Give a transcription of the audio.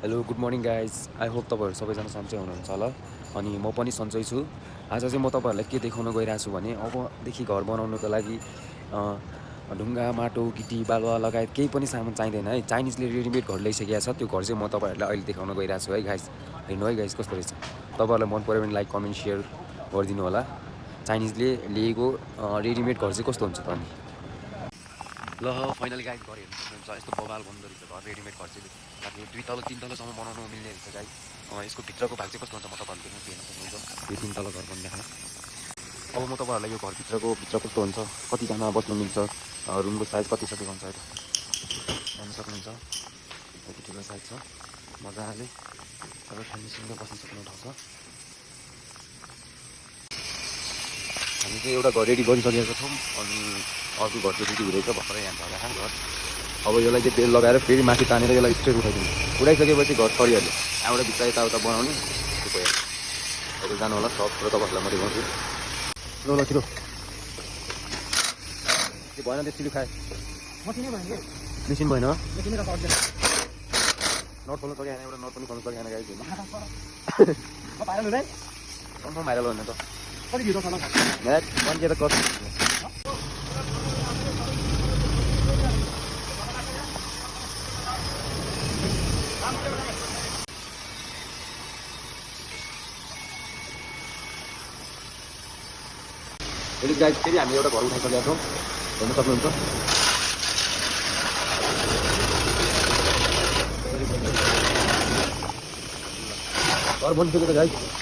Hello good morning guys. I hope तपाईँहरू सबैजना सन्चै हुनुहुन्छ होला अनि म पनि सन्चै छु। आज चाहिँ म तपाईँहरूलाई के देखाउन गइरहेको छु भने अबदेखि घर बनाउनुको लागि ढुङ्गा माटो गिटी बालुवा लगायत केही पनि सामान चाहिँदैन है। चाइनिजले रेडिमेड घर ल्याइसकेको छ, त्यो घर चाहिँ म तपाईँहरूलाई अहिले देखाउन गइरहेको छु है गाइज। हेर्नु है गाइज कस्तो रहेछ। तपाईँहरूलाई मन पऱ्यो भने लाइक कमेन्ट सेयर गरिदिनु होला। चाइनिजले ल्याएको रेडिमेड घर चाहिँ कस्तो हुन्छ त अनि। ल फाइनली गाइज घर हेर्नु सक्नुहुन्छ, यस्तो बबाल बन्दो रहेछ घर। रेडिमेड घर चाहिँ लाग्यो 2 तल 3 तलसम्म बनाउनु मिल्ने रहेछ गाइज। यसको भित्रको भाग चाहिँ कस्तो हुन्छ म तपाईँहरूले हेर्नु सक्नुहुन्छ। यो 3 तल घर बनिरहेको छ। अब म तपाईँहरूलाई यो घरभित्रको कस्तो हुन्छ, कतिजना बस्नु मिल्छ, रुमको साइज कति छ देखाउँछ है त। हेर्नु सक्नुहुन्छ यति ठुलो साइज छ, मजाले सबै फ्यामिलीसँग बस्न सक्ने ठाउँ छ। हामी चाहिँ एउटा घर रेडी गरिसकेको छौँ अनि अर्को घर चाहिँ रेडी हुँदैछ भर्खरै यहाँ झरेको घर। अब यसलाई चाहिँ बेल लगाएर फेरि माथि तानेर यसलाई स्ट्रेट उठाइदिनु। उठाइसकेपछि घर सरिहाल्यो, त्यहाँबाट भित्र यताउता बनाउने त्यो भयो। अहिले जानु होला सब कुरो तपाईँहरूलाई म देखाउँछु। ल ल छिटो, त्यो भएन त्यो चिल्ली खाए मेसिन भएन, नट खोल्नु सकेन, एउटा नट पनि खोल्नु सकेन गाइस। कन्फर्म भाइरल हुने त मान्छे त कति फेरि गाइस फेरि हामी एउटा घर उठाइसकेका छौँ, हेर्नु सक्नुहुन्छ। घर बनिसक्यो त गाइस।